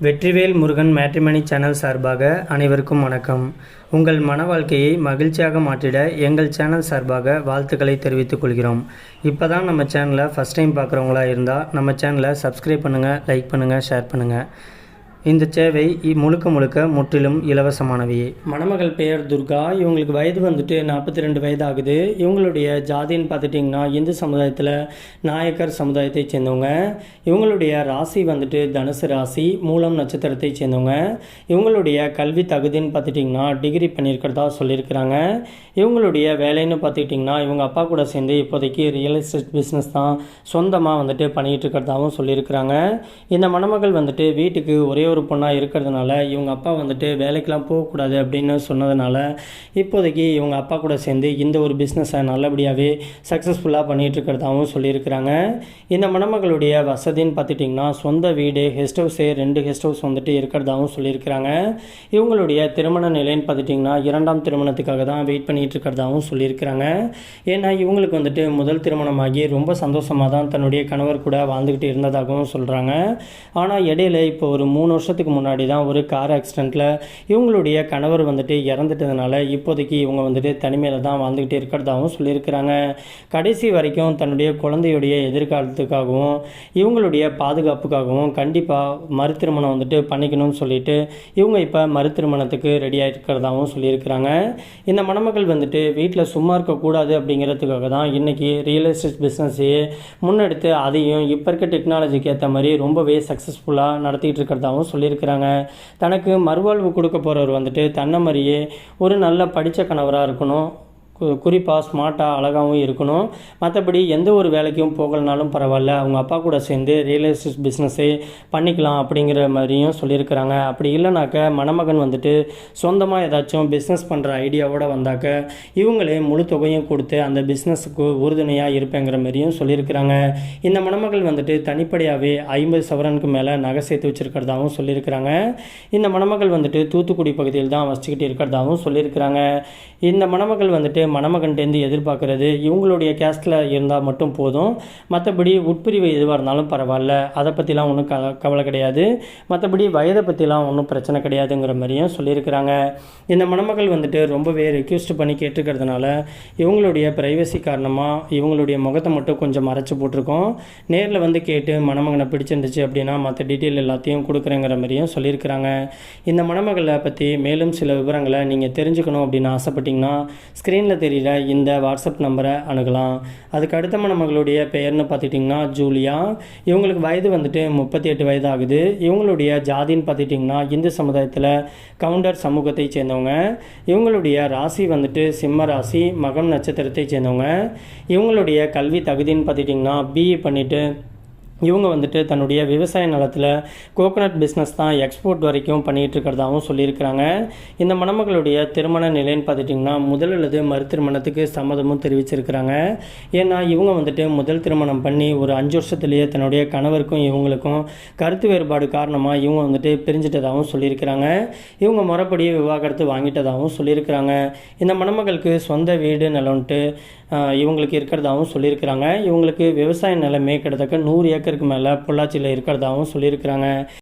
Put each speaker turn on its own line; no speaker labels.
Vetrivel Murugan matrimony channel சார்பாக அனைவருக்கும் வணக்கம். உங்கள் மன வாழ்க்கையை மகிழ்ச்சியாக மாற்றிட எங்கள் சேனல் சார்பாக வாழ்த்துக்களை தெரிவித்துக் கொள்கிறோம். இப்போ தான் நம்ம சேனலை ஃபஸ்ட் டைம் பார்க்குறவங்களா இருந்தால் நம்ம சேனலை சப்ஸ்கிரைப் பண்ணுங்கள், லைக் பண்ணுங்கள், ஷேர் பண்ணுங்கள். இந்த சேவை முழுக்க முற்றிலும் இலவசமானவையே. மணமகள் பெயர் துர்கா. இவங்களுக்கு வயது வந்துட்டு 42 வயது ஆகுது. இவங்களுடைய ஜாதின்னு பார்த்துட்டிங்கன்னா இந்து சமுதாயத்தில் நாயக்கர் சமுதாயத்தை சேர்ந்தவங்க. இவங்களுடைய ராசி வந்துட்டு தனுசு ராசி, மூலம் நட்சத்திரத்தை சேர்ந்தவங்க. இவங்களுடைய கல்வி தகுதின்னு பார்த்துட்டிங்கன்னா டிகிரி பண்ணியிருக்கிறதா சொல்லியிருக்கிறாங்க. இவங்களுடைய வேலைன்னு பார்த்துக்கிட்டிங்கன்னா இவங்க அப்பா கூட சேர்ந்து இப்போதைக்கு ரியல் எஸ்டேட் பிஸ்னஸ் தான் சொந்தமாக வந்துட்டு பண்ணிகிட்டு இருக்கிறதாகவும் சொல்லியிருக்கிறாங்க. இந்த மணமகள் வந்துட்டு வீட்டுக்கு ஒரே ஒரு பொண்ணாக இருக்கிறதுனால இவங்க அப்பா வந்துட்டு வேலைக்கெலாம் போகக்கூடாது அப்படின்னு சொன்னதுனால இப்போதைக்கு இவங்க அப்பா கூட சேர்ந்து இந்த ஒரு பிஸ்னஸை நல்லபடியாகவே சக்ஸஸ்ஃபுல்லாக பண்ணிகிட்டு இருக்கிறதாகவும் சொல்லியிருக்கிறாங்க. இந்த மணமகளுடைய வசதின்னு பார்த்துட்டிங்கன்னா சொந்த வீடு, கெஸ்ட் ஹவுஸு, 2 கெஸ்ட் ஹவுஸ் வந்துட்டு இருக்கிறதாகவும் சொல்லியிருக்கிறாங்க. இவங்களுடைய திருமண நிலைன்னு பார்த்துட்டிங்கன்னா 2ஆம் திருமணத்துக்காக தான் வெயிட் பண்ணிகிட்டு இருக்கிறதாகவும் சொல்லியிருக்கிறாங்க. ஏன்னா இவங்களுக்கு வந்துட்டு முதல் திருமணமாகி ரொம்ப சந்தோஷமாக தான் தன்னுடைய கணவர் கூட வாழ்ந்துக்கிட்டு இருந்ததாகவும் சொல்கிறாங்க. ஆனால் இடையில இப்போ ஒரு 3 வருஷத்துக்கு முன்னாடி தான் ஒரு கார் ஆக்சிடெண்ட்டில் இவங்களுடைய கணவர் வந்துட்டு இறந்துட்டதுனால இப்போதைக்கு இவங்க வந்துட்டு தனிமையில் தான் வாழ்ந்துக்கிட்டே இருக்கிறதாகவும் சொல்லியிருக்கிறாங்க. கடைசி வரைக்கும் தன்னுடைய குழந்தையுடைய எதிர்காலத்துக்காகவும் இவங்களுடைய பாதுகாப்புக்காகவும் கண்டிப்பாக மறுதிருமணம் வந்துட்டு பண்ணிக்கணும்னு சொல்லிட்டு இவங்க இப்போ மறுதிருமணத்துக்கு ரெடியாக இருக்கிறதாகவும் சொல்லியிருக்கிறாங்க. இந்த மணமகள் வந்துட்டு வீட்டில் சும்மா இருக்கக்கூடாது அப்படிங்கிறதுக்காக தான் இன்றைக்கி ரியல் எஸ்டேட் பிஸ்னஸையே முன்னெடுத்து அதையும் இப்போ இருக்க டெக்னாலஜிக்கு ஏற்ற மாதிரி ரொம்பவே சக்ஸஸ்ஃபுல்லாக நடத்திக்கிட்டு இருக்கிறதாகவும் சொல்லியிருக்கிறாங்க. தனக்கு மறுவாழ்வு கொடுக்க போகிறவர் வந்துட்டு தன்னை மாதிரியே ஒரு நல்ல படித்த கணவராக இருக்கணும், குறிப்பாக ஸ்மார்ட்டாக அழகாகவும் இருக்கணும். மற்றபடி எந்த ஒரு வேலைக்கும் போகலனாலும் பரவாயில்ல, அவங்க அப்பா கூட சேர்ந்து ரியல் எஸ்டேட் பிஸ்னஸே பண்ணிக்கலாம் அப்படிங்கிற மாதிரியும் சொல்லியிருக்கிறாங்க. அப்படி இல்லைனாக்க மணமகன் வந்துட்டு சொந்தமாக ஏதாச்சும் பிஸ்னஸ் பண்ணுற ஐடியாவோடு வந்தாக்க இவங்களே முழு தொகையும் கொடுத்து அந்த பிஸ்னஸுக்கு உறுதுணையாக இருப்பேங்கிற மாதிரியும் சொல்லியிருக்கிறாங்க. இந்த மணமகள் வந்துட்டு தனிப்படையாகவே 50 சவரனுக்கு மேலே நகை சேர்த்து வச்சுருக்கிறதாகவும் சொல்லியிருக்கிறாங்க. இந்த மணமகள் வந்துட்டு தூத்துக்குடி பகுதியில் தான் வசிச்சுக்கிட்டு இருக்கிறதாகவும் சொல்லியிருக்கிறாங்க. இந்த மணமகள் வந்துட்டு மணமகன்டேருந்து எதிர்பார்க்குறது இவங்களுடைய கேஸ்டில் இருந்தால் மட்டும் போதும், மற்றபடி உட்பிரிவு எதுவாக இருந்தாலும் பரவாயில்ல, அதை பற்றிலாம் ஒன்றும் கவலை கிடையாது, மற்றபடி வயதை பற்றிலாம் ஒன்றும் பிரச்சனை கிடையாதுங்கிற மாதிரியும் சொல்லியிருக்கிறாங்க. இந்த மணமகள் வந்துட்டு ரொம்பவே ரெக்வெஸ்ட் பண்ணி கேட்டுக்கிறதுனால இவங்களுடைய ப்ரைவசி காரணமாக இவங்களுடைய முகத்தை மட்டும் கொஞ்சம் மறைச்சி போட்டிருக்கோம். நேரில் வந்து கேட்டு மணமகனை பிடிச்சிருந்துச்சு அப்படின்னா மற்ற டீட்டெயில் எல்லாத்தையும் கொடுக்குறேங்கிற மாதிரியும் சொல்லியிருக்கிறாங்க. இந்த மணமகளை பற்றி மேலும் சில விவரங்களை நீங்கள் தெரிஞ்சுக்கணும் அப்படின்னு ஆசைப்பட்டீங்கன்னா ஸ்க்ரீனில் தெரியல இந்த வாட்ஸ்அப் நம்பரை அணுகலாம். அதுக்கு அடுத்த மணமகளுடைய பெயர்னு பார்த்துட்டிங்கன்னா ஜூலியா. இவங்களுக்கு வயது வந்துட்டு 38 வயது ஆகுது. இவங்களுடைய ஜாதின்னு பார்த்துட்டிங்கன்னா இந்து சமுதாயத்தில் கவுண்டர் சமூகத்தை சேர்ந்தவங்க. இவங்களுடைய ராசி வந்துட்டு சிம்ம ராசி, மகம் நட்சத்திரத்தை சேர்ந்தவங்க. இவங்களுடைய கல்வி தகுதின்னு பார்த்துட்டிங்கன்னா பிஇ பண்ணிவிட்டு இவங்க வந்துட்டு தன்னுடைய விவசாய நிலத்தில் கோகோனட் பிஸ்னஸ் தான் எக்ஸ்போர்ட் வரைக்கும் பண்ணிகிட்டு இருக்கிறதாகவும் சொல்லியிருக்கிறாங்க. இந்த மணமகளுடைய திருமண நிலைன்னு பார்த்துட்டிங்கன்னா முதல் அல்லது மறுதிருமணத்துக்கு சம்மதமும் தெரிவிச்சிருக்கிறாங்க. ஏன்னா இவங்க வந்துட்டு முதல் திருமணம் பண்ணி ஒரு 5 வருஷத்துலேயே தன்னுடைய கணவருக்கும் இவங்களுக்கும் கருத்து வேறுபாடு காரணமாக இவங்க வந்துட்டு பிரிஞ்சிட்டதாகவும் சொல்லியிருக்கிறாங்க. இவங்க முறைப்படி விவாகரத்து வாங்கிட்டதாகவும் சொல்லியிருக்கிறாங்க. இந்த மணமகளுக்கு சொந்த வீடு நிலம்ட்டு இவங்களுக்கு இருக்கிறதாகவும் சொல்லியிருக்கிறாங்க. இவங்களுக்கு விவசாய நிலமே கிட்டத்தட்ட 100 ஏக்கருக்கு மேலே பொள்ளாச்சியில் இருக்கிறதாகவும் சொல்லியிருக்கிறாங்க.